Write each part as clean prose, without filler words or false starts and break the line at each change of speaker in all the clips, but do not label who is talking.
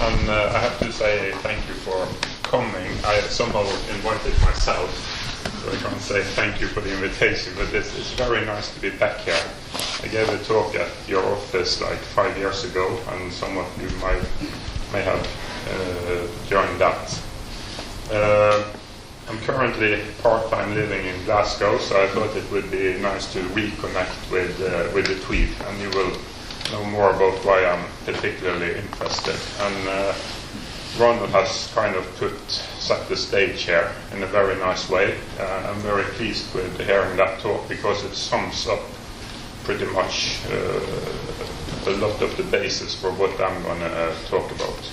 and I have to say thank you for coming. I somehow invited myself, so I can't say thank you for the invitation, but it's very nice to be back here. I gave a talk at your office like 5 years ago, and some of you may have joined that. I'm currently part-time living in Glasgow, so I thought it would be nice to reconnect with the Tweed, and you will know more about why I'm particularly interested. And Ronald has kind of set the stage here in a very nice way. I'm very pleased with hearing that talk because it sums up pretty much a lot of the basis for what I'm going to talk about.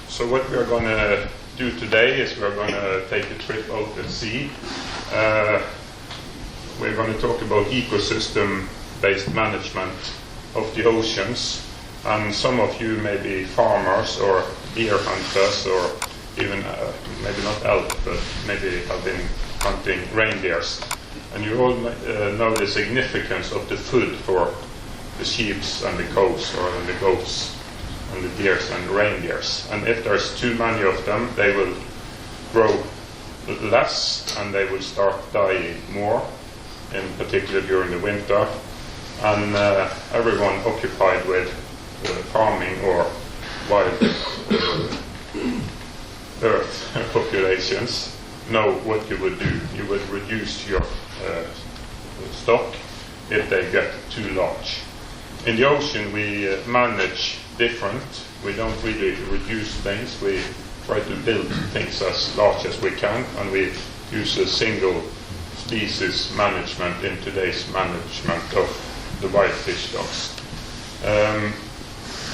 So what we are going to do today is we're going to take a trip out at sea. We're going to talk about ecosystem-based management of the oceans, and some of you may be farmers or deer hunters, or even maybe not elk, but maybe have been hunting reindeers, and you all know the significance of the food for the sheep and the cows, or the goats and the deers and the reindeers. And if there's too many of them, they will grow less and they will start dying more, in particular during the winter. And everyone occupied with farming or wild earth populations know what you would do. You would reduce your stock if they get too large. In the ocean we manage different. We don't really reduce things. We try to build things as large as we can, and we use a single species management in today's management of the wild fish stocks.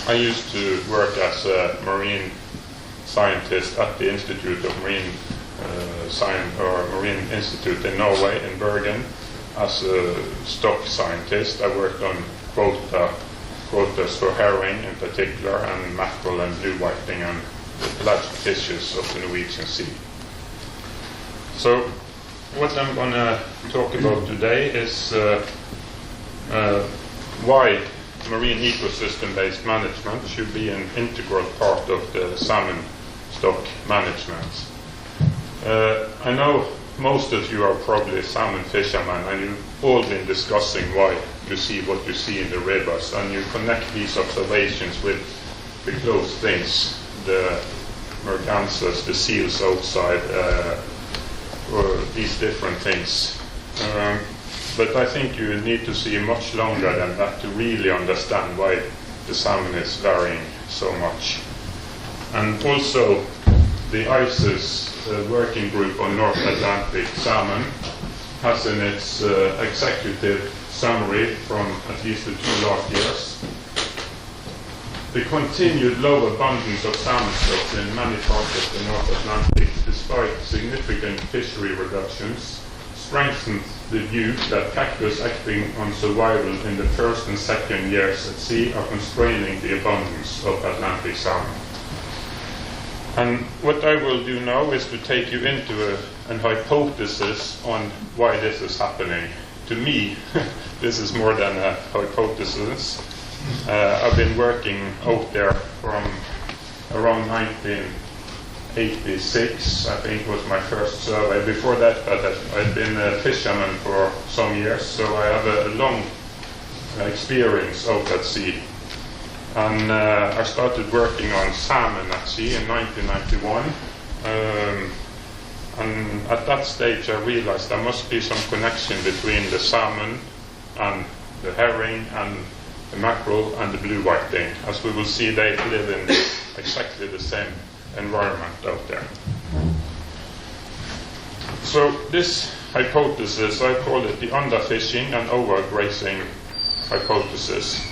I used to work as a marine scientist at the Institute of Marine Science, or Marine Institute in Norway, in Bergen, as a stock scientist. I worked on quotas for herring in particular, and mackerel and blue whiting, and the pelagic fishes of the Norwegian Sea. So what I'm going to talk about today is why marine ecosystem-based management should be an integral part of the salmon stock management. I know most of you are probably salmon fishermen, and you've all been discussing why you see what you see in the rivers, and you connect these observations with the close things, the mergansers, the seals outside, or these different things. But I think you need to see much longer than that to really understand why the salmon is varying so much. And also, the ICES working group on North Atlantic Salmon has in its executive summary from at least the 2 last years, the continued low abundance of salmon stocks in many parts of the North Atlantic, despite significant fishery reductions, strengthens the view that factors acting on survival in the first and second years at sea are constraining the abundance of Atlantic salmon. And what I will do now is to take you into an hypothesis on why this is happening. To me, this is more than a hypothesis. I've been working out there from around 1986, I think was my first survey. Before that, I'd been a fisherman for some years, so I have a long experience out at sea. And I started working on salmon at sea in 1991. And at that stage I realized there must be some connection between the salmon and the herring and the mackerel and the blue whiting. As we will see, they live in exactly the same environment out there. So this hypothesis, I call it the underfishing and overgrazing hypothesis.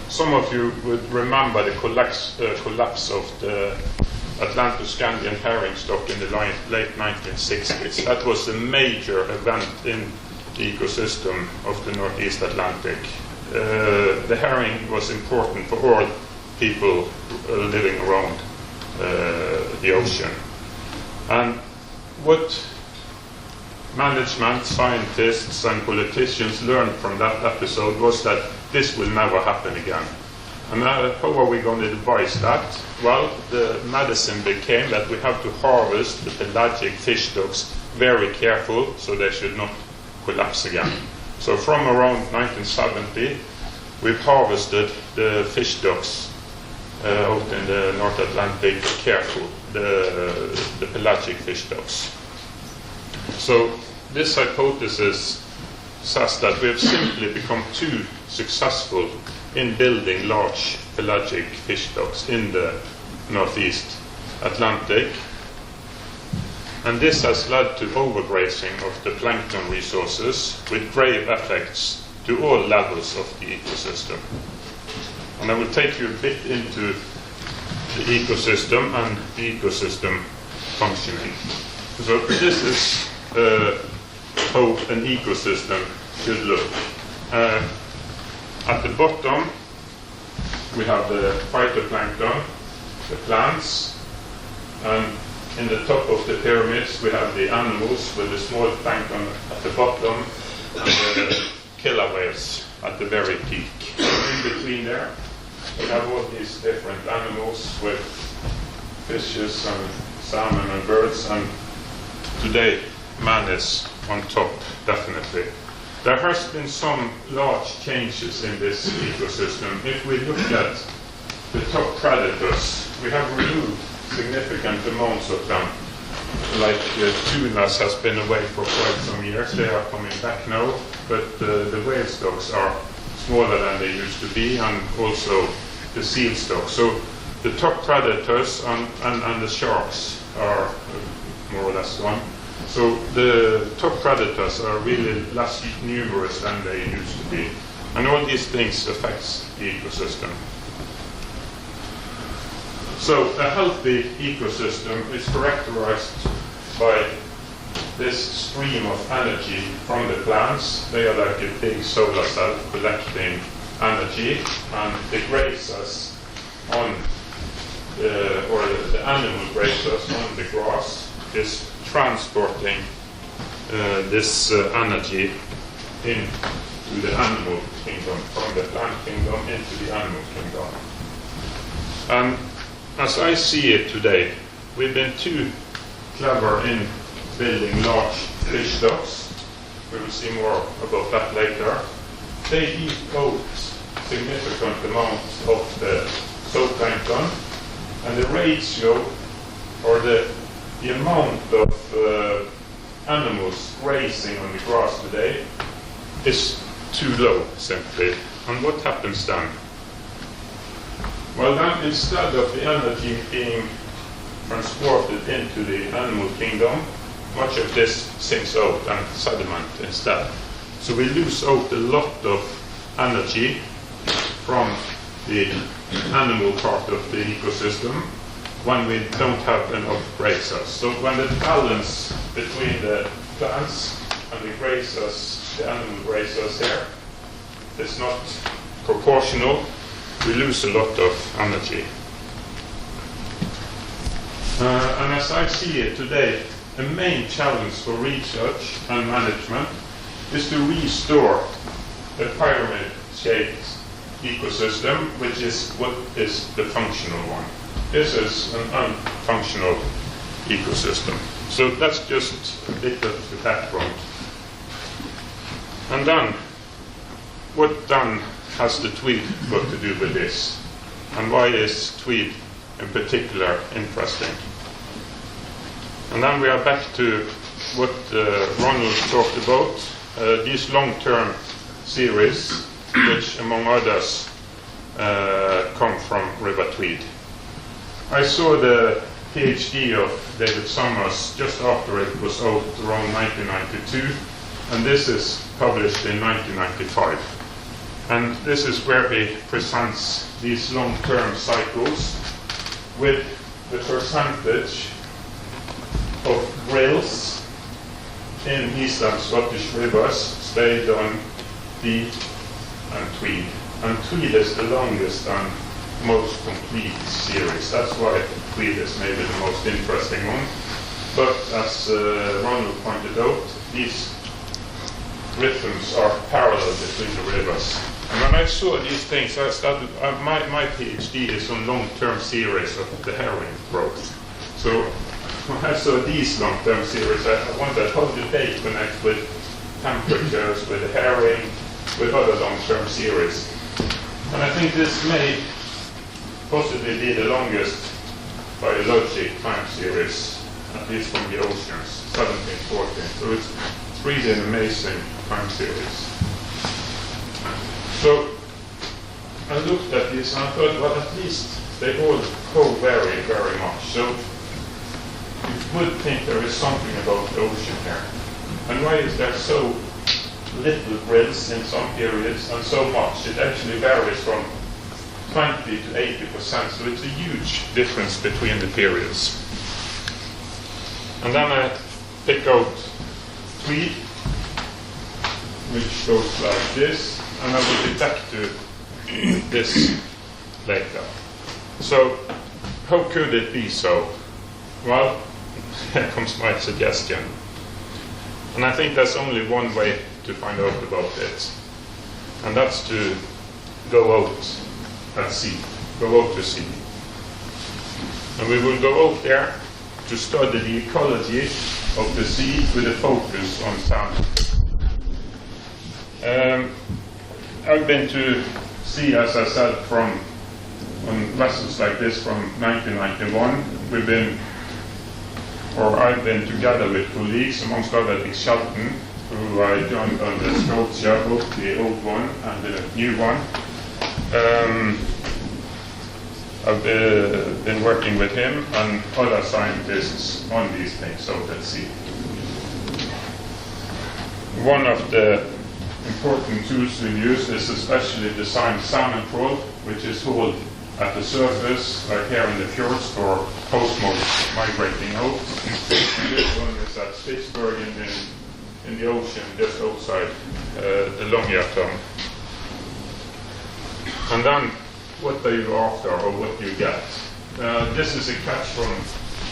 Some of you would remember the collapse of the Atlanto-Scandian herring stock in the late 1960s. That was a major event in the ecosystem of the Northeast Atlantic. The herring was important for all people living around the ocean. And what management, scientists and politicians learned from that episode was that this will never happen again. And how are we going to devise that? Well, the medicine became that we have to harvest the pelagic fish stocks very careful so they should not collapse again. So from around 1970, we've harvested the fish stocks out in the North Atlantic careful, the pelagic fish stocks. So this hypothesis says that we have simply become too successful in building large pelagic fish stocks in the Northeast Atlantic, and this has led to overgrazing of the plankton resources with grave effects to all levels of the ecosystem. And I will take you a bit into the ecosystem and the ecosystem functioning. So this is how an ecosystem should look. At the bottom, we have the phytoplankton, the plants, and in the top of the pyramids, we have the animals with the small plankton at the bottom, and the killer whales at the very peak. In between there, we have all these different animals with fishes and salmon and birds, and today man is on top, definitely. There has been some large changes in this ecosystem. If we look at the top predators, we have removed significant amounts of them. Like tunas has been away for quite some years. They are coming back now, but the whale stocks are smaller than they used to be, and also the seal stocks. So the top predators and the sharks are more or less gone. So the top predators are really less numerous than they used to be. And all these things affects the ecosystem. So a healthy ecosystem is characterized by this stream of energy from the plants. They are like a big solar cell collecting energy, and the grazers on the animal grazers on the grass is transporting this energy into the animal kingdom, from the plant kingdom into the animal kingdom. And as I see it today, we've been too clever in building large fish stocks. We will see more about that later. They eat out significant amounts of the zooplankton, and the ratio, or the amount of animals grazing on the grass today is too low, simply. And what happens then? Well, then, instead of the energy being transported into the animal kingdom, much of this sinks out and sediment instead. So we lose out a lot of energy from the animal part of the ecosystem when we don't have enough grazers. So when the balance between the plants and the grazers, the animal grazers here, is not proportional, we lose a lot of energy. And as I see it today, the main challenge for research and management is to restore the pyramid-shaped ecosystem, which is what is the functional one. This is an unfunctional ecosystem. So that's just a bit of the background. And then, what then has the tweed got to do with this? And why is tweed in particular interesting? And then we are back to what Ronald talked about, these long-term series, which among others come from River Tweed. I saw the PhD of David Summers just after it was out around 1992, and this is published in 1995. And this is where he presents these long-term cycles with the percentage of grills in Eastern Scottish rivers stayed on Dee and Tweed. And Tweed is the longest and most complete series. That's why Tweed is maybe the most interesting one. But as Ronald pointed out, these rhythms are parallel between the rivers. And when I saw these things, I started, my PhD is on long-term series of the herring growth. So when I saw these long-term series, I wondered how do they connect with temperatures, with the herring, with other long-term series. And I think this may possibly be the longest biologic time series, at least from the oceans, 1714. So it's really an amazing time series. So I looked at this and I thought, well, at least they all co-vary very much. So you would think there is something about the ocean here. And why is there so little grills in some periods and so much? It actually varies from 20 to 80%, so it's a huge difference between the periods. And then I pick out Tweed, which goes like this, and I will be back to this later. So, how could it be so? Well, here comes my suggestion. And I think there's only one way to find out about it, and that's to go out at sea, go out to sea. And we will go out there to study the ecology of the sea with a focus on salmon. I've been to sea, as I said, on vessels like this from 1991. I've been together with colleagues, amongst others Shelton, who I joined on the Scotia, both the old one and the new one. I've been working with him and other scientists on these things out at sea. One of the important tools we use is a specially designed salmon trawl, which is hauled at the surface, like here in the fjords, for postmodes migrating out. And this one is at Bergen in the ocean, just outside the Longyearbyen. And then, what are you after, or what do you get? This is a catch from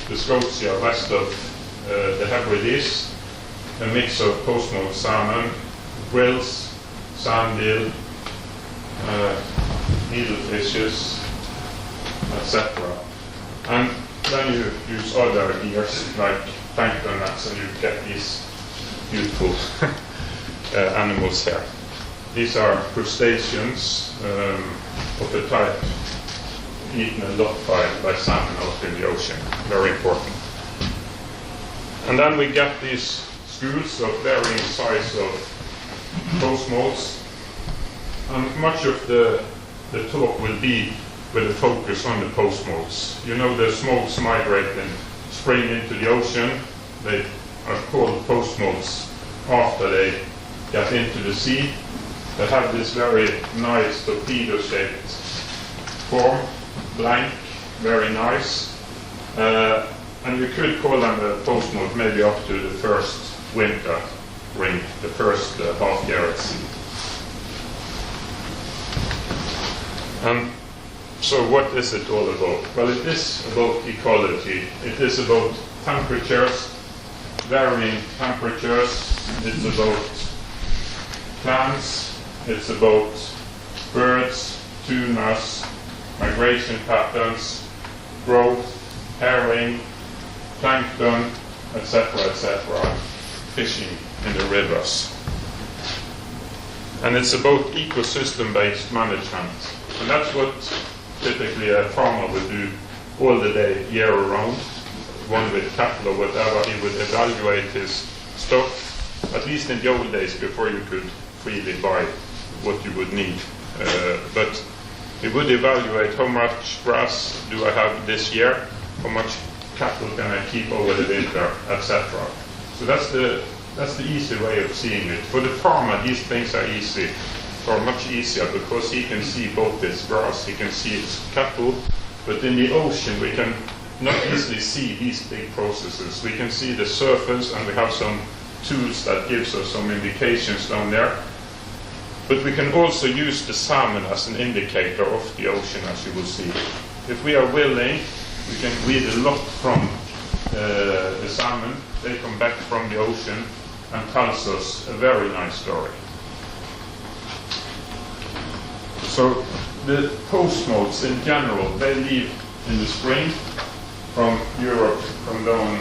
the Scotia west of the Hebrides, a mix of postmode salmon, grills, sandeel, needlefishes, etc. And then you use other gears like plankton nets, and you get these beautiful animals here. These are crustaceans of the type eaten a lot by salmon out in the ocean. Very important. And then we get these schools of varying size of postmodes. And much of the talk will be with a focus on the postmodes. You know, the smolts migrate in spring into the ocean. They are called postmodes after they get into the sea. They have this very nice torpedo-shaped form, blank, very nice. And you could call them a postmode maybe up to the first winter ring, the first half year at sea. And so what is it all about? Well, it is about ecology. It is about temperatures, varying temperatures. It's about plants. It's about birds, tunas, migration patterns, growth, herring, plankton, etc., etc., fishing in the rivers. And it's about ecosystem-based management. And that's what typically a farmer would do all the day, year round. One with cattle or whatever, he would evaluate his stock, at least in the old days before you could freely buy what you would need. But he would evaluate how much grass do I have this year, how much cattle can I keep over the winter, etc. So that's the easy way of seeing it. For the farmer, these things are easy, or much easier, because he can see both his grass, he can see his cattle, but in the ocean we can not easily see these big processes. We can see the surface, and we have some tools that gives us some indications down there. But we can also use the salmon as an indicator of the ocean, as you will see. If we are willing, we can read a lot from the salmon. They come back from the ocean and tells us a very nice story. So the postmodes in general, they leave in the spring from Europe, from down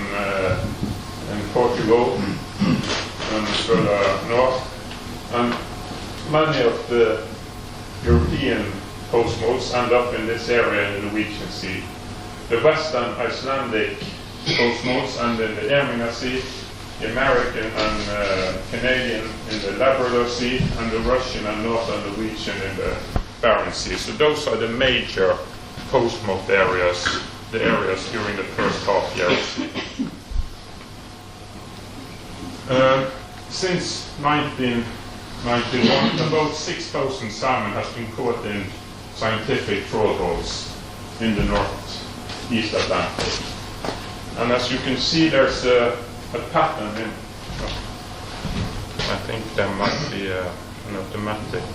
in Portugal and further north. And many of the European postmodes end up in this area in the Norwegian Sea. The western Icelandic postmodes end in the Bergen Sea, the American and Canadian in the Labrador Sea, and the Russian and northern Norwegian in the Barents Sea. So those are the major postmode areas, the areas during the first half year. Since 1991, about 6,000 salmon has been caught in scientific trawl holes in the northeast Atlantic. And as you can see, there's a pattern in. I think there might be an automatic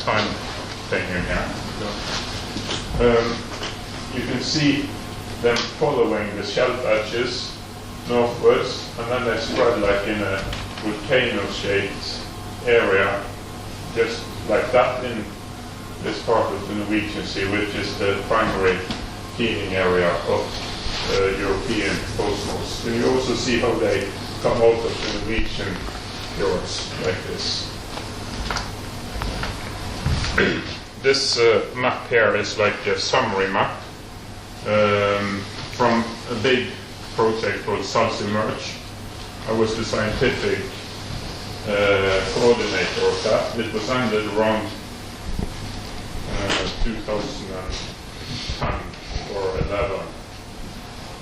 time thing in here. You can see them following the shelf edges northwards, and then they spread like in a volcano-shaped area, just like that in this part of the Norwegian Sea, which is the primary feeding area of European postmodes. And you also see how they come out of the Norwegian fjords like this. This map here is like a summary map from a big project called Salsimerge. I was the scientific coordinator of that. It was ended around 2010 or 11.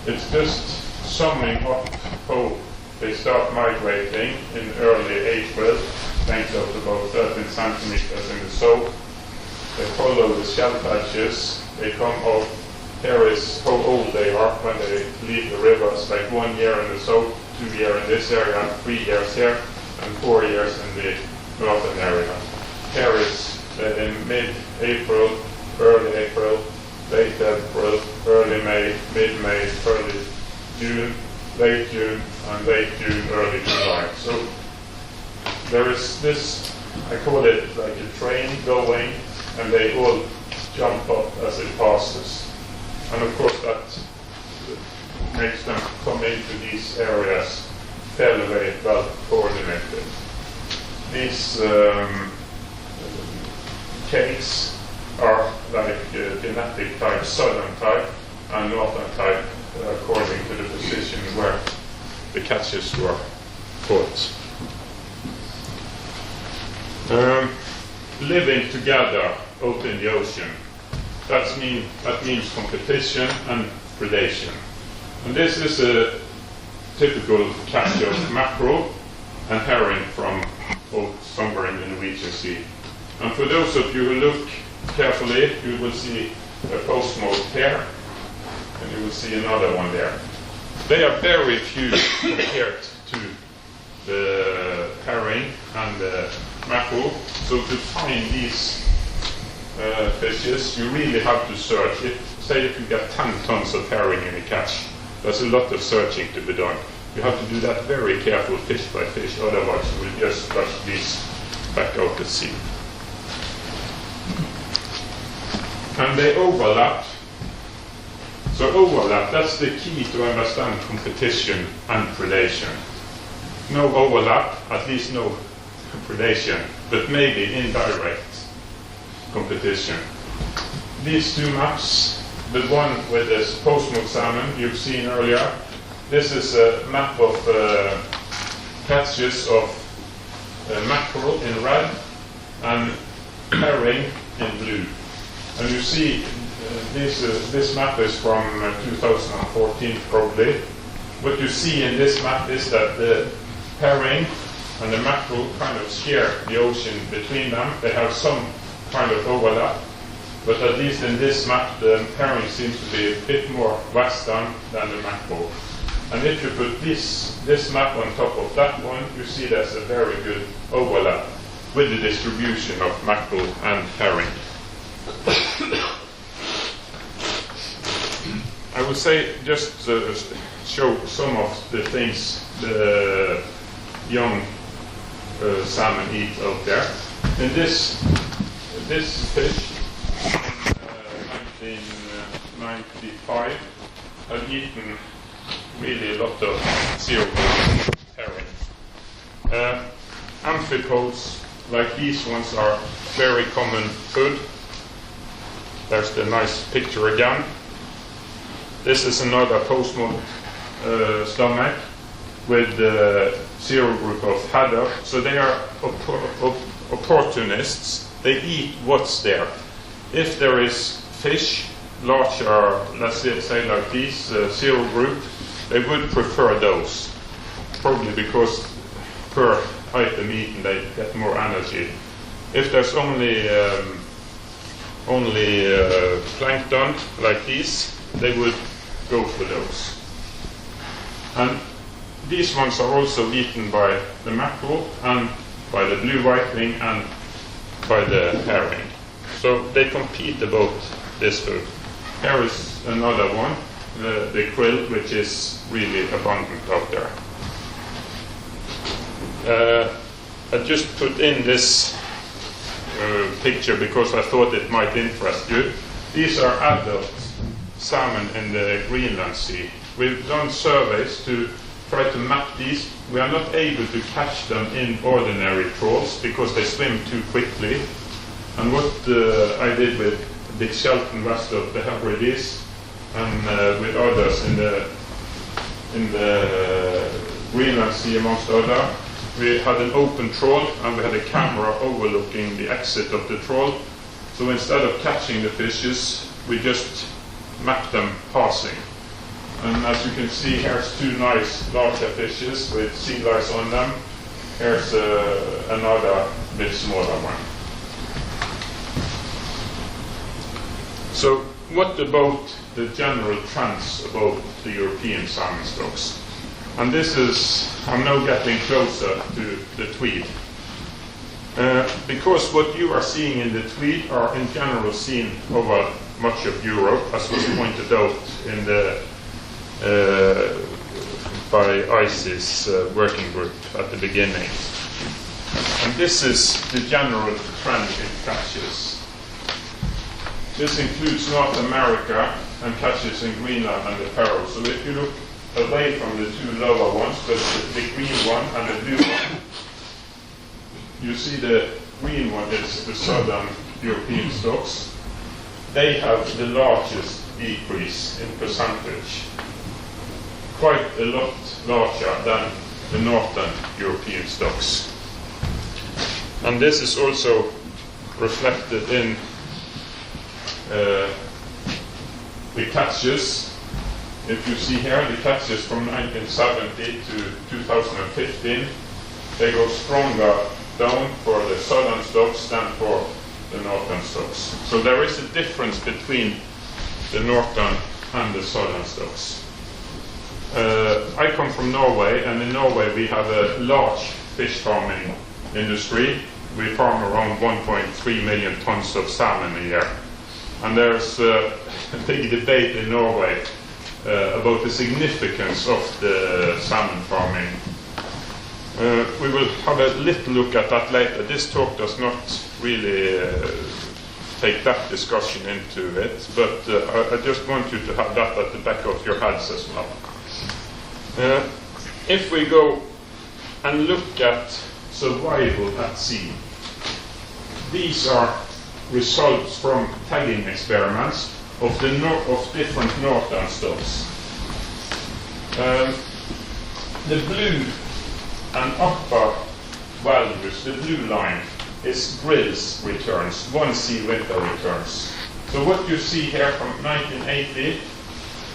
It's just summing up how they start migrating in early April, length of about 13 centimeters in the south. They follow the shelf edges. They come up. Here is how old they are when they leave the rivers, like 1 year in the south, 2 years in this area, 3 years here, and 4 years in the northern area. Here is in mid-April, early April, late April, early May, mid-May, early June, late June, and late June, early July. So there is this, I call it like a train going, and they all jump up as it passes. And of course that makes them come into these areas fairly well coordinated. These cakes are like genetic type, southern type and northern type, according to the position where the catches were caught. Living together out in the ocean. That means competition and predation. And this is a typical catch of mackerel and herring from somewhere in the Norwegian Sea. And for those of you who look carefully, you will see a postmode here, and you will see another one there. They are very few compared to the herring and the mackerel. So to find these fishes, you really have to search. Say if you get 10 tons of herring in a catch, there's a lot of searching to be done. You have to do that very careful, fish by fish, otherwise you will just flush these back out to sea. And they overlap. So overlap, that's the key to understand competition and predation. No overlap, at least no predation, but maybe indirect competition. These two maps, the one with this postmode salmon you've seen earlier, this is a map of catches of mackerel in red and herring in blue. And you see this map is from 2014 probably. What you see in this map is that the herring and the mackerel kind of share the ocean between them. They have some kind of overlap, but at least in this map the herring seems to be a bit more western than the mackerel. And if you put this map on top of that one, you see there's a very good overlap with the distribution of mackerel and herring. I would say just to show some of the things the young salmon eat out there. In this this fish in 1995 had eaten really a lot of zero herring. Amphipods like these ones are very common food. There's the nice picture again. This is another post-smolt stomach with the zero group of haddock. So they are opportunists. They eat what's there. If there is fish, larger, let's say like these, zero group, they would prefer those. Probably because per item eaten they get more energy. If there's only plankton like these, they would go for those. And these ones are also eaten by the mackerel and by the blue whiting and by the herring. So they compete about this food. Here is another one, the krill, which is really abundant out there. I just put in this picture because I thought it might interest you. These are adult salmon in the Greenland Sea. We've done surveys to try to map these. We are not able to catch them in ordinary trawls because they swim too quickly. And what I did with Big Shelton west of the Hebrides and with others in the Greenland Sea amongst others, we had an open trawl and we had a camera overlooking the exit of the trawl. So instead of catching the fishes, we just mapped them passing. And as you can see, here's two nice larger fishes with sea lice on them. Here's another bit smaller one. So what about the general trends about the European salmon stocks? And this is, I'm now getting closer to the Tweed. Because what you are seeing in the Tweed are in general seen over much of Europe, as was pointed out in the by ICES working group at the beginning. And this is the general trend in catches. This includes North America and catches in Greenland and the Faroes. So if you look away from the two lower ones, but the green one and the blue one, you see the green one is the southern European stocks. They have the largest decrease in percentage, quite a lot larger than the northern European stocks. And this is also reflected in the catches. If you see here, the catches from 1970 to 2015, they go stronger down for the southern stocks than for the northern stocks. So there is a difference between the northern and the southern stocks. I come from Norway, and in Norway we have a large fish farming industry. We farm around 1.3 million tons of salmon a year. And there's a big debate in Norway about the significance of the salmon farming. We will have a little look at that later. This talk does not really take that discussion into it, but I just want you to have that at the back of your heads as well. If we go and look at survival at sea, these are results from tagging experiments of different northern stocks. The blue and upper values, the blue line, is grills returns, 1 sea winter returns. So what you see here from 1980,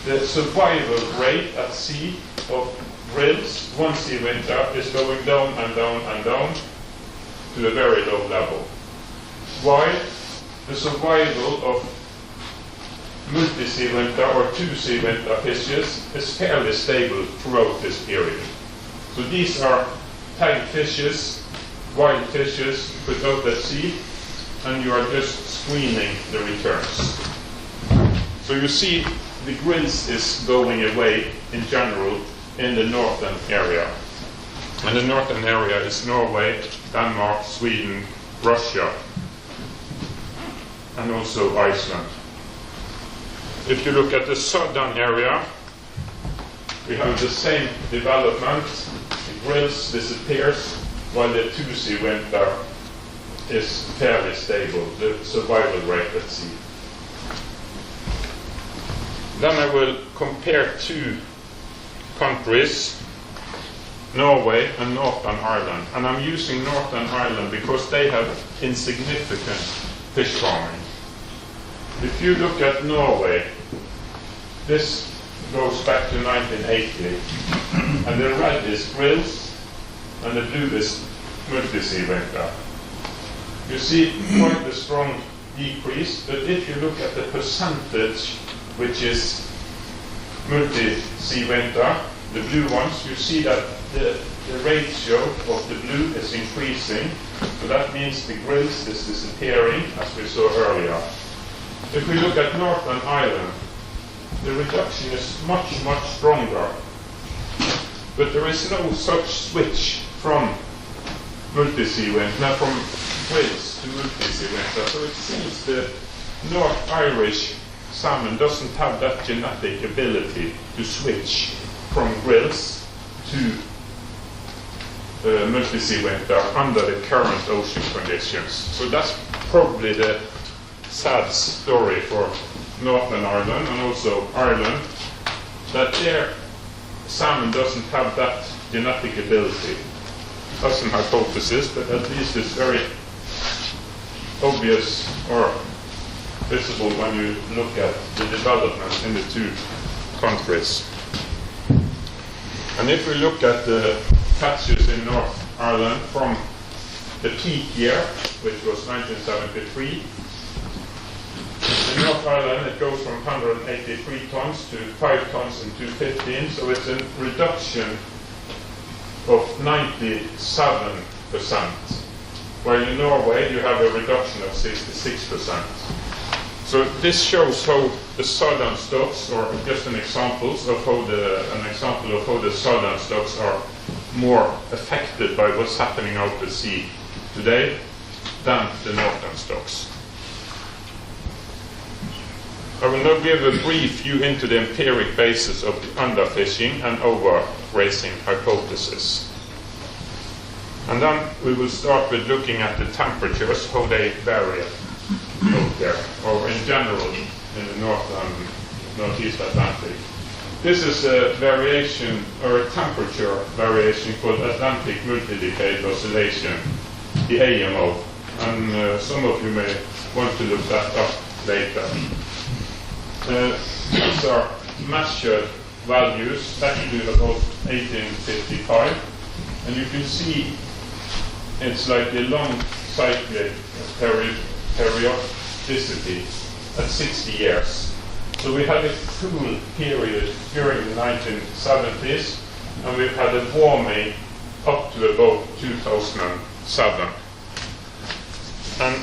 the survival rate at sea of grills, 1 sea winter, is going down and down and down to a very low level. While the survival of multi-sea winter or 2 sea winter fishes is fairly stable throughout this period. So these are tagged fishes, wild fishes put out at sea, and you are just screening the returns. So you see the grills is going away in general in the northern area. And the northern area is Norway, Denmark, Sweden, Russia. and also Iceland. If you look at the southern area, we have the same development. The grills disappears, while the 2C winter is fairly stable, the survival rate at sea. Then I will compare two countries, Norway and Northern Ireland. And I'm using Northern Ireland because they have insignificant fish farming. If you look at Norway, this goes back to 1980, and the red is grills, and the blue is multi-sea winter. You see quite a strong decrease, but if you look at the percentage, which is multi-sea winter, the blue ones, you see that the ratio of the blue is increasing, so that means the grills is disappearing, as we saw earlier. If we look at Northern Ireland, the reduction is much, much stronger, but there is no such switch from multi-sea winter, from grills to multi-sea winter, so it seems the North Irish salmon doesn't have that genetic ability to switch from grills to multi-sea winter under the current ocean conditions. So that's probably the sad story for Northern Ireland and also Ireland, that their salmon doesn't have that genetic ability. That's an hypothesis, but at least it's very obvious or visible when you look at the development in the two countries. And if we look at the catches in North Ireland from the peak year, which was 1973, in North Ireland it goes from 183 tons to 5 tons in 2015, so it's a reduction of 97%, while in Norway you have a reduction of 66%. So this shows how the southern stocks, or just an example of how the southern stocks are more affected by what's happening out at sea today than the northern stocks. I will now give a brief view into the empiric basis of the underfishing and overgrazing hypothesis. And then we will start with looking at the temperatures, how they vary out there, or in general in the North and Northeast Atlantic. This is a variation, or a temperature variation called Atlantic Multi-Decade Oscillation, the AMO. And some of you may want to look that up later. These are measured values back to about 1855, and you can see it's like a long cyclic periodicity at 60 years. So we had a cool period during the 1970s, and we've had a warming up to about 2007. And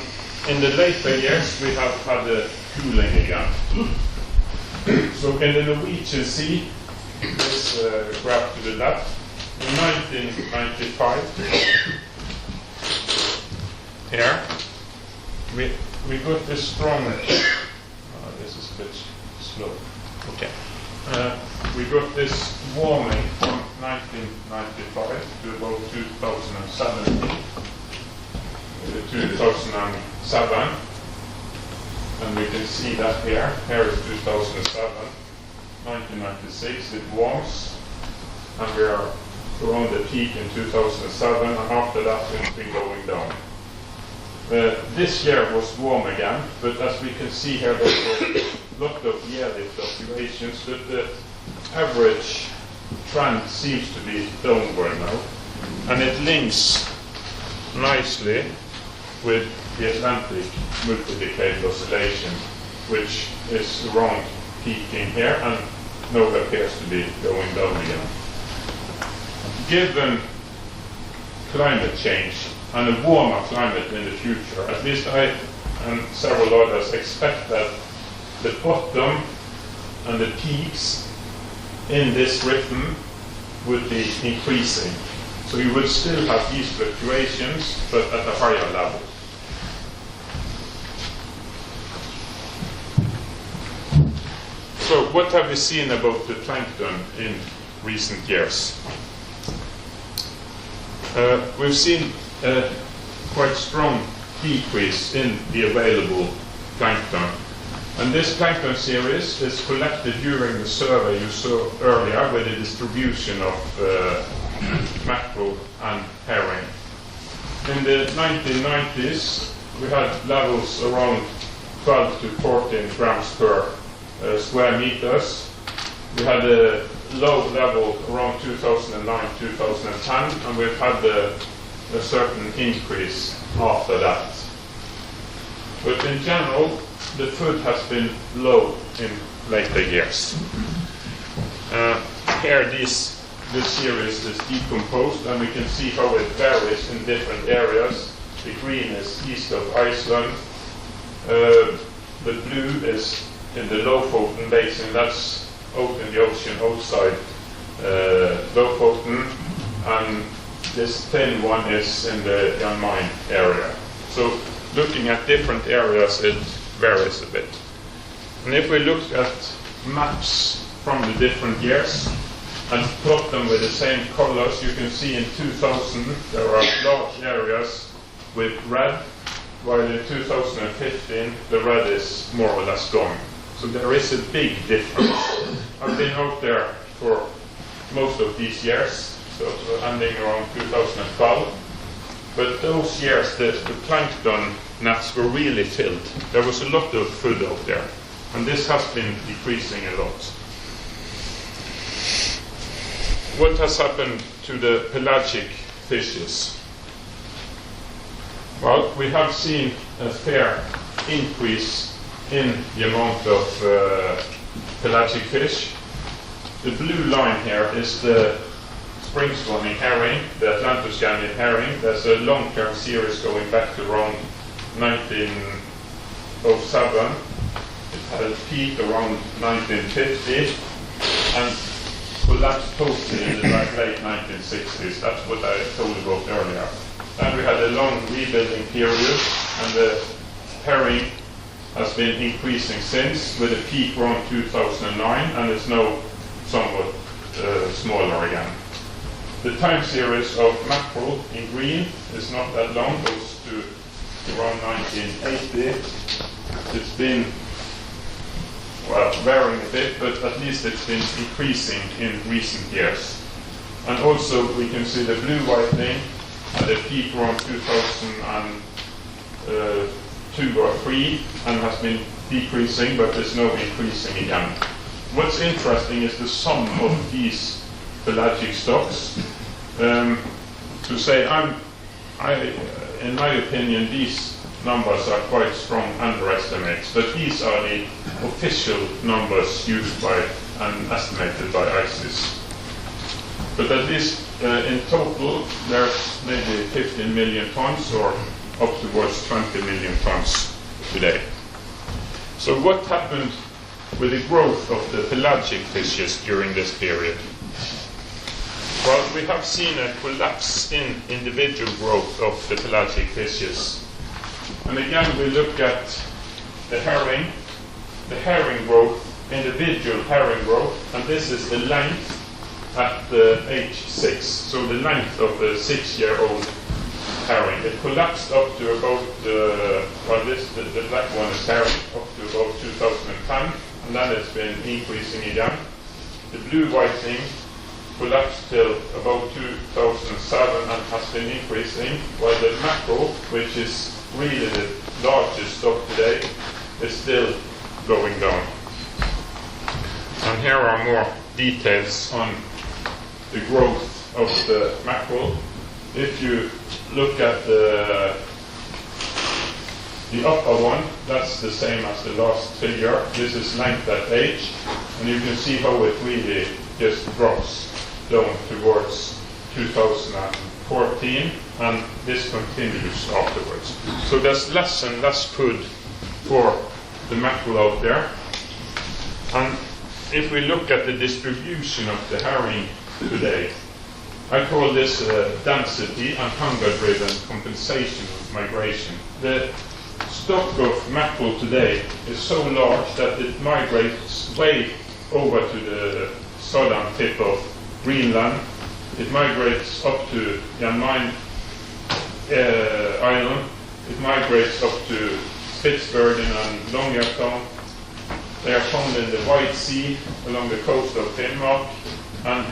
in the later years we have had a cooling again. So in the Norwegian Sea, this graph to the left, in 1995, here, we got this strong, this is a bit slow, okay. We got this warming from 1995 to about 2007, and we can see that here. Here is 2007, 1996, it warms, and we are around the peak in 2007, and after that it's been going down. This year was warm again, but as we can see here, there were a lot of yearly fluctuations, but the average trend seems to be downward now, and it links nicely with the Atlantic Multi-Decade Oscillation, which is around peaking here and now appears to be going down again. Given climate change and a warmer climate in the future, at least I and several others expect that the bottom and the peaks in this rhythm would be increasing. So you would still have these fluctuations, but at a higher level. So what have we seen about the plankton in recent years? We've seen a quite strong decrease in the available plankton. And this plankton series is collected during the survey you saw earlier with the distribution of mackerel and herring. In the 1990s, we had levels around 12 to 14 grams per square meters. We had a low level around 2009-2010, and we've had a certain increase after that. But in general, the food has been low in later years. Here this series is decomposed, and we can see how it varies in different areas. The green is east of Iceland. The blue is in the Lofoten basin, that's out in the ocean outside Lofoten, and this thin one is in the Jan Mayen area. So looking at different areas, it varies a bit. And if we look at maps from the different years and plot them with the same colors, you can see in 2000 there are large areas with red, while in 2015 the red is more or less gone. So there is a big difference. I've been out there for most of these years, so ending around 2012. But those years the plankton nets were really filled. There was a lot of food out there, and this has been decreasing a lot. What has happened to the pelagic fishes? Well, we have seen a fair increase in the amount of pelagic fish. The blue line here is the spring-spawning herring, the Atlantic Salmon herring. There's a long-term series going back to around 1907. It had a peak around 1950 and collapsed totally in the late 1960s. That's what I told you about earlier. Then we had a long rebuilding period, and the herring has been increasing since, with a peak around 2009, and it's now somewhat smaller again. The time series of mackerel in green is not that long, goes to around 1980. It's been, well, varying a bit, but at least it's been increasing in recent years. And also we can see the blue whiting at a peak around 2002 or 3 and has been decreasing, but is now increasing again. What's interesting is the sum of these pelagic stocks. To say, in my opinion, these numbers are quite strong underestimates, but these are the official numbers used by and estimated by ICES. But at least in total, there's maybe 15 million tons or up towards 20 million tons today. So what happened with the growth of the pelagic fishes during this period? Well, we have seen a collapse in individual growth of the pelagic fishes. And again, we look at the herring growth, individual herring growth, and this is the length at age 6, so the length of a 6-year-old herring. It collapsed up to about, the black one is herring, up to about 2010, and then it's been increasing again. The blue whiting collapsed till about 2007 and has been increasing, while the mackerel, which is really the largest stock today, is still going down. And here are more details on the growth of the mackerel. If you look at the upper one, that's the same as the last figure. This is length at age, and you can see how it really just drops down towards 2014, and this continues afterwards. So there's less and less food for the mackerel out there. And if we look at the distribution of the herring today, I call this density and hunger-driven compensation of migration. The stock of mackerel today is so large that it migrates way over to the southern tip of Greenland. It migrates up to Jan Mayen Island. It migrates up to Spitsbergen and Longyearbyen. They are found in the White Sea along the coast of Denmark, and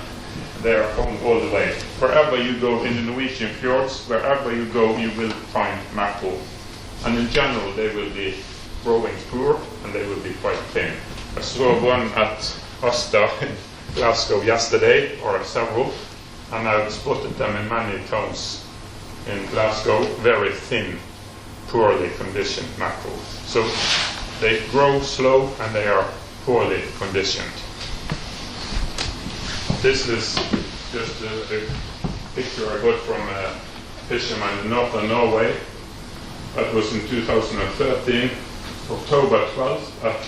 they are found all the way. Wherever you go in the Norwegian fjords, wherever you go, you will find mackerel. And in general, they will be growing poor and they will be quite thin. I saw one at Asta in Glasgow yesterday, or several, and I've spotted them in many towns in Glasgow, very thin, poorly conditioned mackerel. So they grow slow and they are poorly conditioned. This is just a picture I got from a fisherman in northern Norway. That was in 2013, October 12th at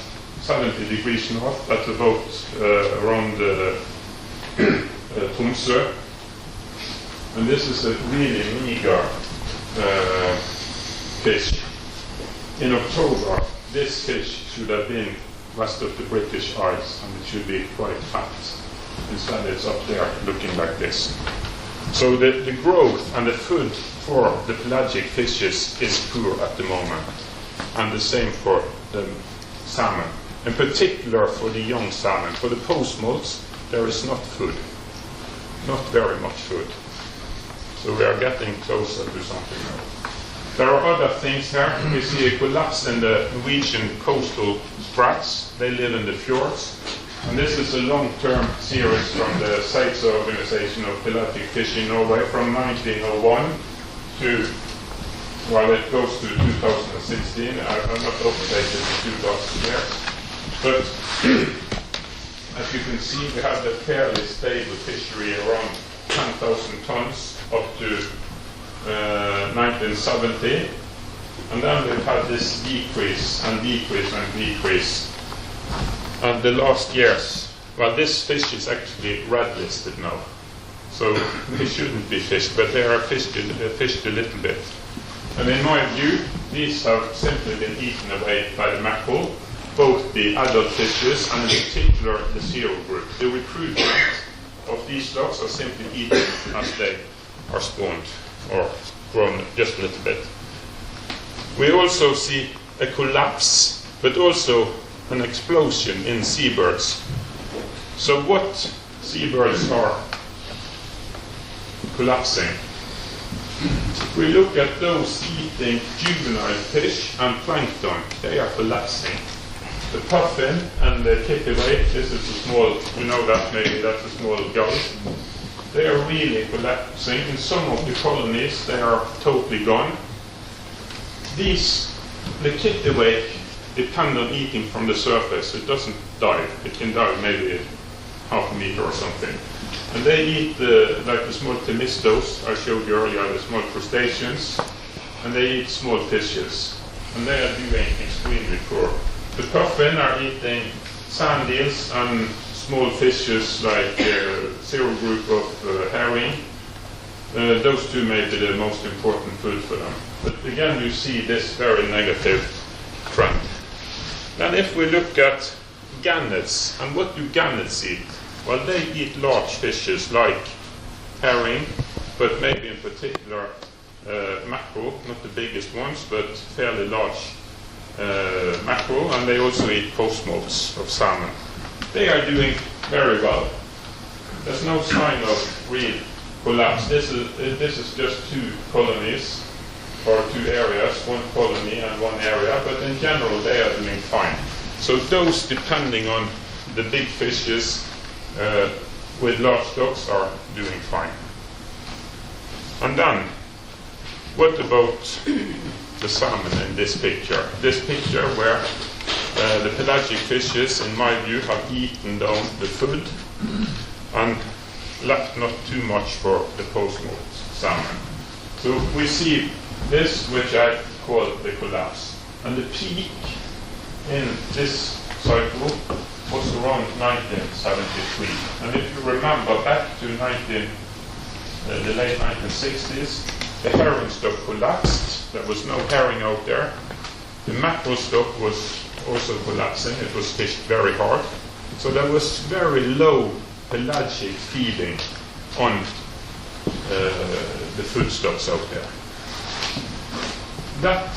70 degrees north. That's about around Tromsø. And this is a really meager fish. In October, this fish should have been west of the British Isles, and it should be quite fat. Instead, it's up there looking like this. So the growth and the food for the pelagic fishes is poor at the moment, and the same for the salmon. In particular for the young salmon. For the post-smolts, there is not food, not very much food. So we are getting closer to something else. There are other things here. We see a collapse in the Norwegian coastal sprats. They live in the fjords. And this is a long-term series from the CITES organization of Pelagic Fish in Norway from 1901 to, well, it goes to 2016. I'm not updated in 2000 years. But as you can see, we have a fairly stable fishery around 10,000 tons up to 1970. And then we've had this decrease and decrease and decrease. And the last years, well, this fish is actually red listed now. So they shouldn't be fished, but they are fished a little bit. And in my view, these have simply been eaten away by the mackerel, both the adult fishes and in particular the zero group. The recruitment of these stocks are simply eaten as they are spawned or grown just a little bit. We also see a collapse, but also an explosion in seabirds. So what seabirds are collapsing? If we look at those eating juvenile fish and plankton, they are collapsing. The puffin and the kittiwake, this is a small, you know that maybe that's a small gull. They are really collapsing. In some of the colonies, they are totally gone. The kittiwake depend on eating from the surface. It doesn't dive. It can dive maybe half a meter or something. And they eat like the small temistos I showed you earlier, the small crustaceans, and they eat small fishes. And they are doing extremely poor. The puffin are eating sand eels and small fishes like zero group of herring. Those two may be the most important food for them. But again, you see this very negative trend. Then if we look at gannets, and what do gannets eat? Well, they eat large fishes like herring, but maybe in particular mackerel, not the biggest ones, but fairly large mackerel, and they also eat post-smolts of salmon. They are doing very well. There's no sign of real collapse. This is just two colonies, or two areas, one colony and one area, but in general they are doing fine. So those depending on the big fishes with large stocks are doing fine. And then, what about the salmon in this picture? This picture where the pelagic fishes, in my view, have eaten down the food and left not too much for the post-smolt salmon. So we see this, which I call the collapse. And the peak in this cycle was around 1973. And if you remember back to the late 1960s, the herring stock collapsed. There was no herring out there. The mackerel stock was also collapsing. It was fished very hard. So there was very low pelagic feeding on the food stocks out there. That,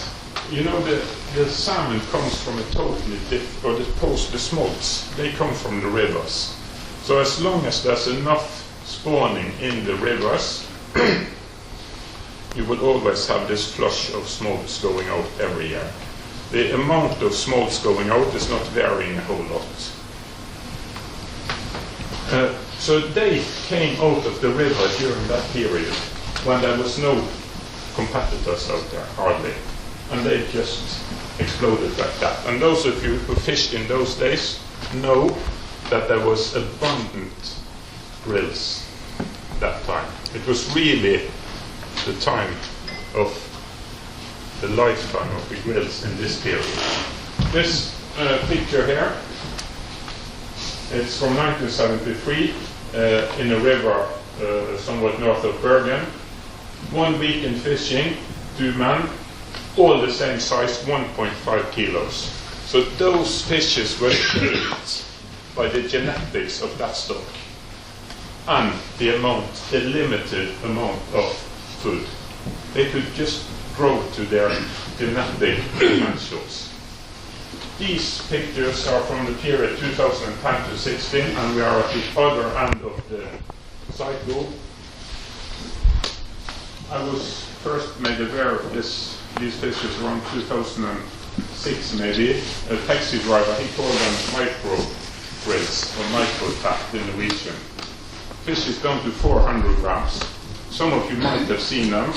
you know, the salmon comes from a totally different, or the smolts, they come from the rivers. So as long as there's enough spawning in the rivers, you will always have this flush of smolts going out every year. The amount of smolts going out is not varying a whole lot. So they came out of the river during that period when there was no competitors out there, hardly. And they just exploded like that. And those of you who fished in those days know that there was abundant grills that time. It was really the time of the lifetime of the grills in this period. This picture here, it's from 1973 in a river somewhat north of Bergen. 1 week in fishing, 2 men, all the same size, 1.5 kilos. So those fishes were shaped by the genetics of that stock and the limited amount of food. They could just grow to their genetic potentials. These pictures are from the period 2010 to 16, and we are at the other end of the cycle. I was first made aware of these fishes around 2006 maybe. A taxi driver, he called them micro grills or micro fat in Norwegian. Fish is down to 400 grams. Some of you might have seen them.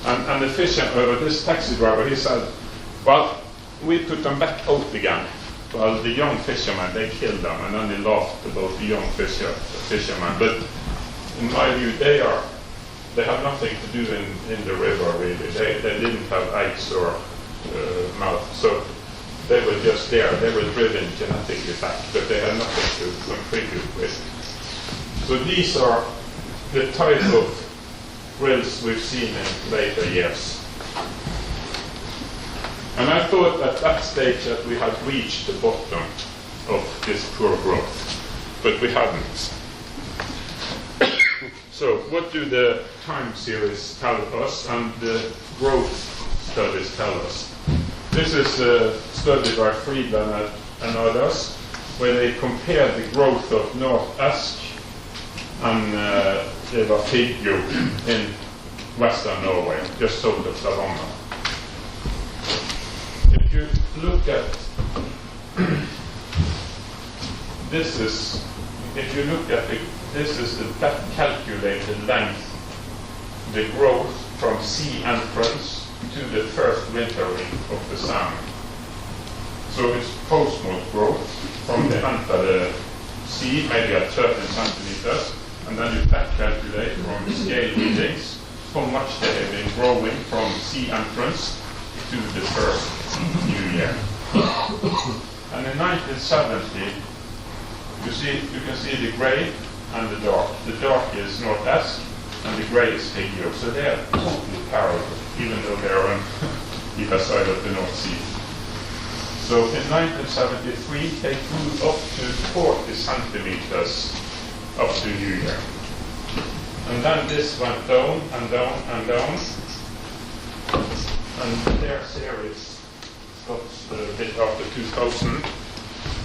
And the this taxi driver, he said, well, we put them back out again. Well, the young fishermen, they killed them, and then they laughed about the young fishermen. But in my view, they have nothing to do in the river, really. They didn't have eggs or mouth, so they were just there. They were driven genetically back, but they had nothing to contribute with. So these are the type of grills we've seen in later years. And I thought at that stage that we had reached the bottom of this poor growth, but we hadn't. So what do the time series tell us and the growth studies tell us? This is a study by Friedland and others, where they compared the growth of North Esk and Figjo in western Norway, just south of Stavanger. If you look at this is the calculated length, the growth from sea entrance to the first wintering of the salmon. So it's post-smolt growth from the enter the sea, maybe at 13 centimeters, and then you back calculate from the scale readings how much they have been growing from sea entrance to the first new year. And in 1970, you can see the grey and the dark. The dark is North Esk and the grey is Figjo. So they are totally parallel, even though they are on either side of the North Sea. So in 1973, they grew up to 40 centimeters up to New Year. And then this went down and down and down. And their series stops a bit after 2000.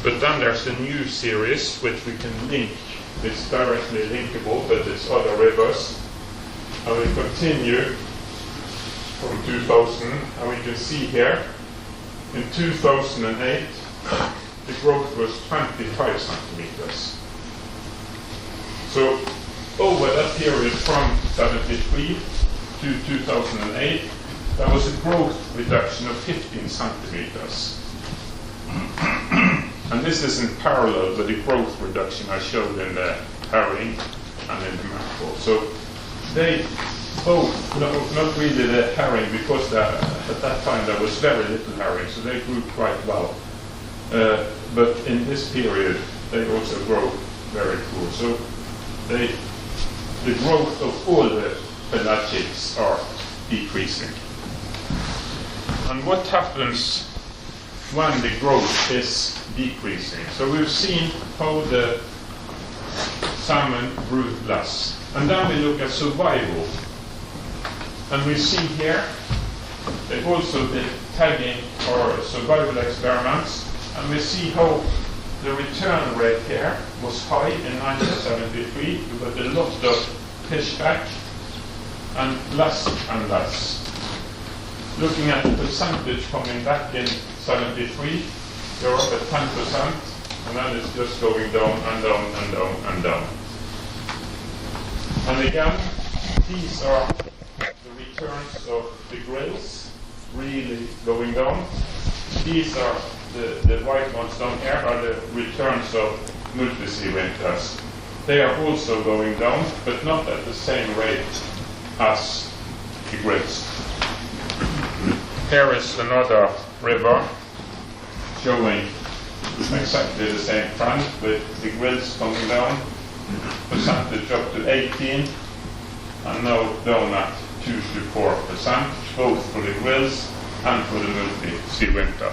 But then there's a new series which we can link. It's directly linkable, but it's other rivers. And we continue from 2000, and we can see here in 2008 the growth was 25 centimeters. So over that period from 73 to 2008, there was a growth reduction of 15 centimeters. And this is in parallel with the growth reduction I showed in the herring and in the mackerel. So they both, not really the herring, because at that time there was very little herring, so they grew quite well. But in this period, they also grow very poor. So the growth of all the pelagics are decreasing. And what happens when the growth is decreasing? So we've seen how the salmon grew less. And then we look at survival. And we see here they also did tagging or survival experiments. And we see how the return rate here was high in 1973. You got a lot of fish back and less. Looking at the percentage coming back in 73, you're up at 10%, and then it's just going down and down and down and down. And again, these are the returns of the grills really going down. These are the white ones down here are the returns of multi-sea winters. They are also going down, but not at the same rate as the grills. Here is another river showing exactly the same trend with the grills coming down, percentage up to 18, and now down at 2 to 4%, both for the grills and for the multi-sea winter.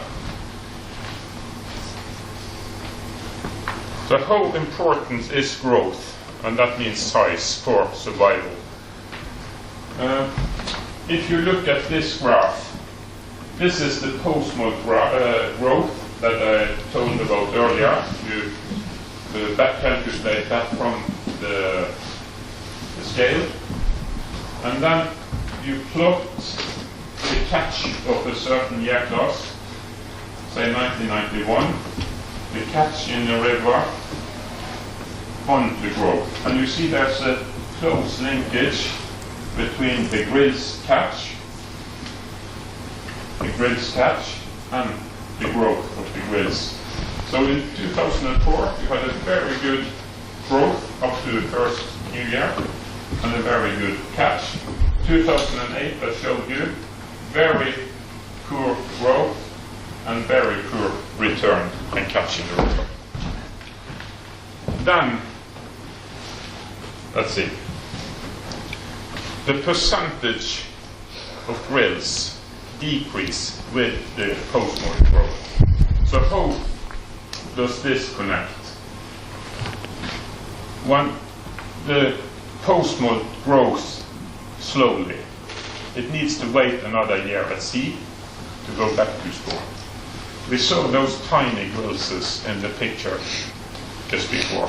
So how important is growth, and that means size, for survival? If you look at this graph, this is the post-smolt growth that I told about earlier. You back calculate that from the scale, and then you plot the catch of a certain year class, say 1991, the catch in the river on the growth. And you see there's a close linkage between the grills catch and the growth of the grills. So in 2004 you had a very good growth up to the first new year and a very good catch. 2008 I showed you very poor growth and very poor return and catch in the river. Then, let's see, the percentage of grills decrease with the post-smolt growth. So how does this connect? When the post-smolt grows slowly, it needs to wait another year at sea to go back to spawn. We saw those tiny grills in the picture just before.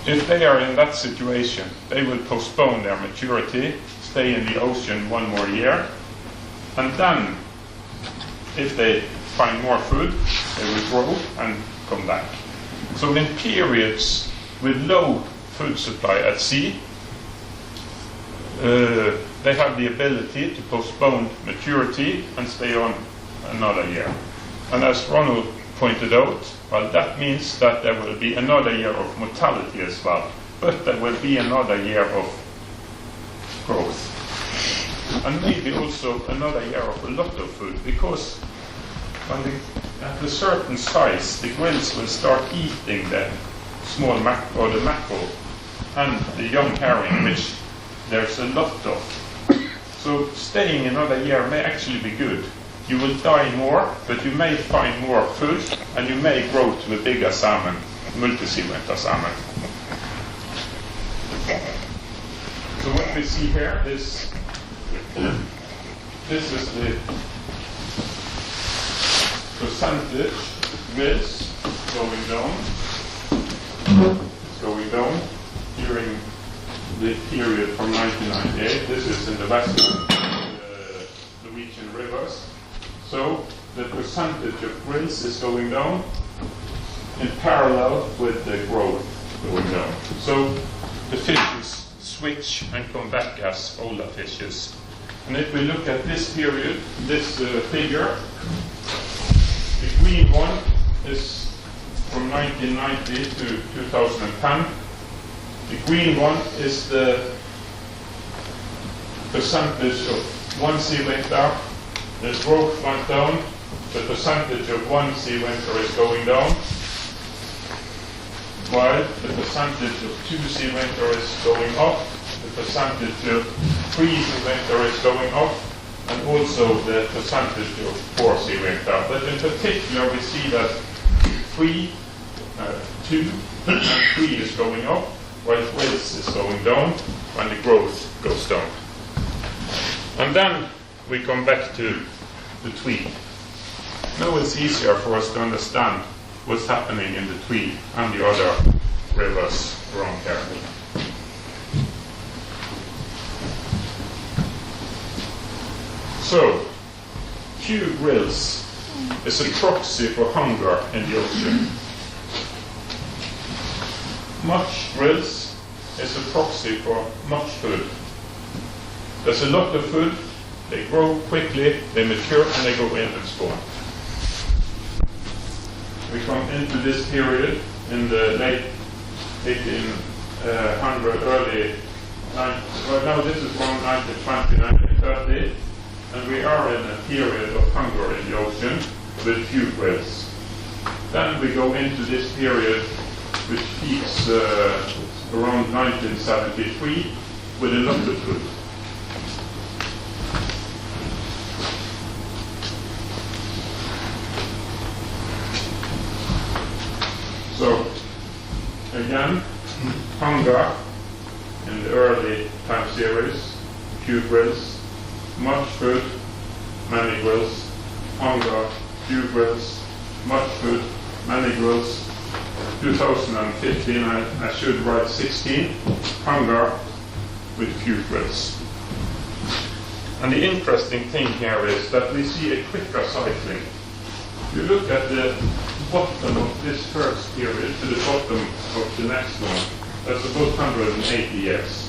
If they are in that situation, they will postpone their maturity, stay in the ocean one more year, and then, if they find more food, they will grow and come back. So in periods with low food supply at sea, they have the ability to postpone maturity and stay on another year. And as Ronald pointed out, well, that means that there will be another year of mortality as well, but there will be another year of growth. And maybe also another year of a lot of food, because when at a certain size, the grills will start eating the small mackerel or the mackerel and the young herring, which there's a lot of. So staying another year may actually be good. You will die more, but you may find more food, and you may grow to a bigger salmon, multi-sea winter salmon. So what we see here is, this is the percentage grills going down. It's going down during the period from 1998. This is in the western Norwegian rivers. So the percentage of grills is going down in parallel with the growth going down. So the fishes switch and come back as older fishes. And if we look at this period, this figure, the green one is from 1990 to 2010. The green one is the percentage of one sea winter. The growth went down, the percentage of one sea winter is going down, while the percentage of two sea winter is going up, the percentage of three sea winter is going up, and also the percentage of poor sea winter. But in particular, we see that 3, 2, and 3 is going up, while Wales is going down when the growth goes down. And then we come back to the Tweed. Now it's easier for us to understand what's happening in the Tweed and the other rivers around here. So, few grills is a proxy for hunger in the ocean. Much grills is a proxy for much food. There's a lot of food, they grow quickly, they mature, and they go in and spawn. We come into this period in the late 1800, early 19, well, now this is from 1920, 1930, and we are in a period of hunger in the ocean with few grills. Then we go into this period which peaks around 1973 with a lot of food. So, again, hunger in the early time series, few grills, much food, many grills, hunger, few grills, much food, many grills. 2015, I should write 16, hunger with few grills. And the interesting thing here is that we see a quicker cycling. You look at the bottom of this first period to the bottom of the next one, that's about 180 years.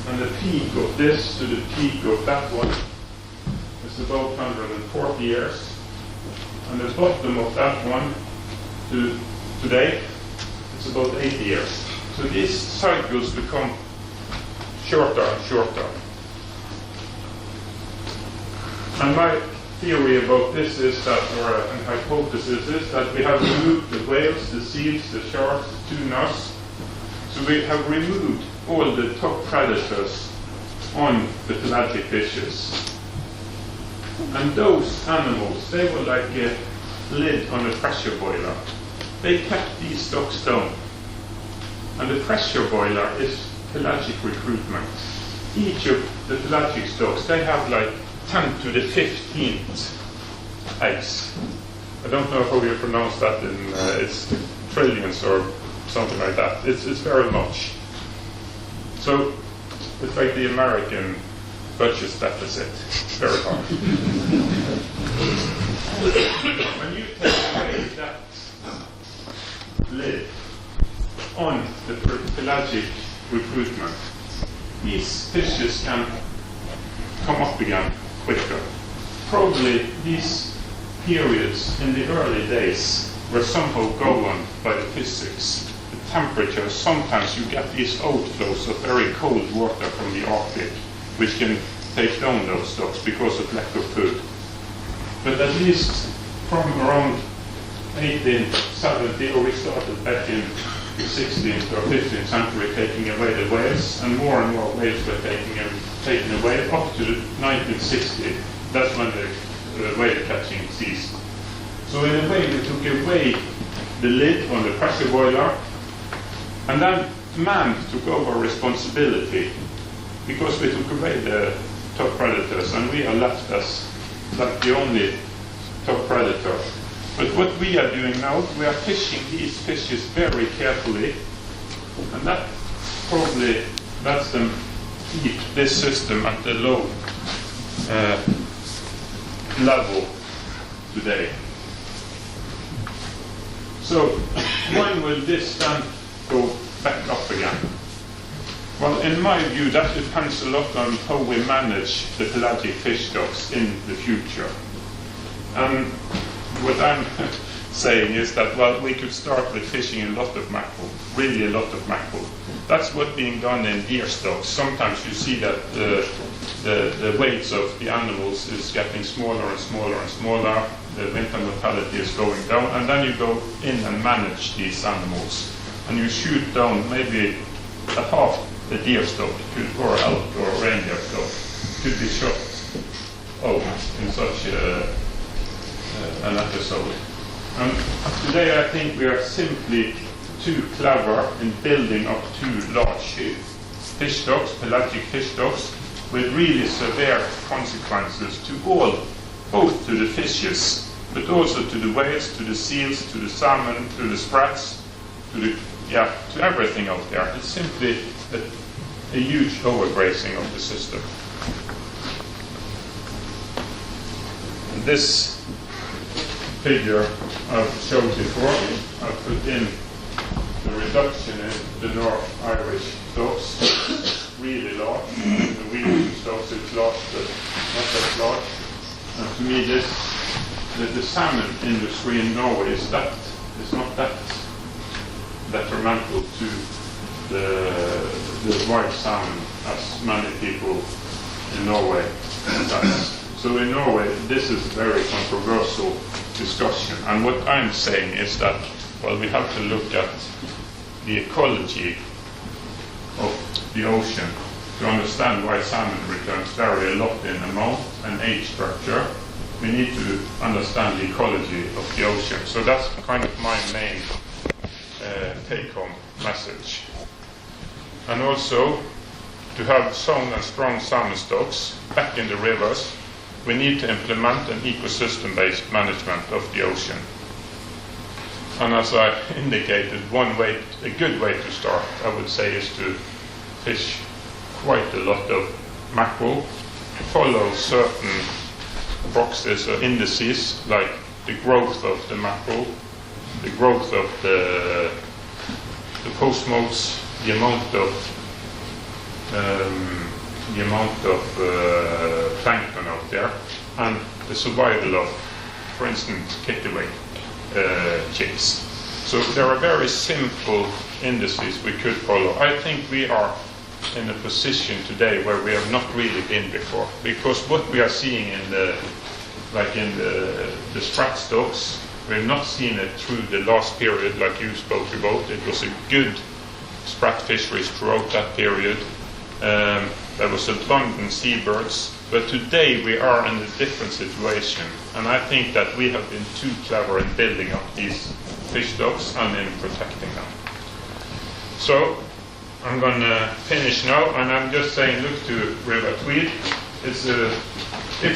And the peak of this to the peak of that one is about 140 years. And the bottom of that one to today, it's about 80 years. So these cycles become shorter and shorter. And my theory about this is that, or a hypothesis is that we have removed the whales, the seals, the sharks, the tunas. So we have removed all the top predators on the pelagic fishes. And those animals, they were like a lid on a pressure boiler. They kept these stocks down. And the pressure boiler is pelagic recruitment. Each of the pelagic stocks, they have like 10 to the 15th eggs. I don't know how you pronounce that in, it's trillions or something like that. It's very much. So it's like the American budget deficit. Very hard. When you take away that lid on the pelagic recruitment, these fishes can come up again quicker. Probably these periods in the early days were somehow governed by the physics. The temperature, sometimes you get these outflows of very cold water from the Arctic, which can take down those stocks because of lack of food. But at least from around 1870, or we started back in the 16th or 15th century taking away the whales, and more whales were taken away up to 1960. That's when the whale catching ceased. So in a way we took away the lid on the pressure boiler, and then man took over responsibility because we took away the top predators, and we are left as like the only top predator. But what we are doing now, we are fishing these fishes very carefully, and that probably lets them keep this system at the low level today. So when will this then go back up again? Well, in my view, that depends a lot on how we manage the pelagic fish stocks in the future. And what I'm saying is that, well, we could start with fishing a lot of mackerel, really a lot of mackerel. That's what's being done in deer stocks. Sometimes you see that the weights of the animals is getting smaller and smaller and smaller, the winter mortality is going down, and then you go in and manage these animals. And you shoot down maybe a half the deer stock, or elk or reindeer stock, could be shot. out in such an episode. Today I think we are simply too clever in building up too large fish stocks, pelagic fish stocks, with really severe consequences to all, both to the fishes, but also to the whales, to the seals, to the salmon, to the sprats, to everything out there. It's simply a huge overgrazing of the system. And this figure I've showed before, I've put in the reduction in the North Irish stocks. It's really large. The Norwegian stocks is large, but not that large. And to me, the salmon industry in Norway is not that detrimental to the white salmon as many people in Norway does. So in Norway, this is a very controversial discussion. And what I'm saying is that, well, we have to look at the ecology of the ocean to understand why salmon returns vary a lot in amount and age structure. We need to understand the ecology of the ocean. So that's kind of my main take-home message. And also, to have sound and strong salmon stocks back in the rivers, we need to implement an ecosystem-based management of the ocean. And as I indicated, a good way to start, I would say, is to fish quite a lot of mackerel, follow certain boxes or indices, like the growth of the mackerel, the growth of the postmodes, the amount of plankton out there, and the survival of, for instance, kittiwake chicks. So there are very simple indices we could follow. I think we are in a position today where we have not really been before, because what we are seeing in the sprat stocks, we've not seen it through the last period like you spoke about. It was a good sprat fisheries throughout that period. There was abundant seabirds, but today we are in a different situation, and I think that we have been too clever in building up these fish stocks and in protecting them. So I'm going to finish now, and I'm just saying, look to River Tweed. Its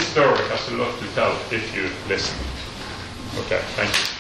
story has a lot to tell if you listen. Okay, thank you.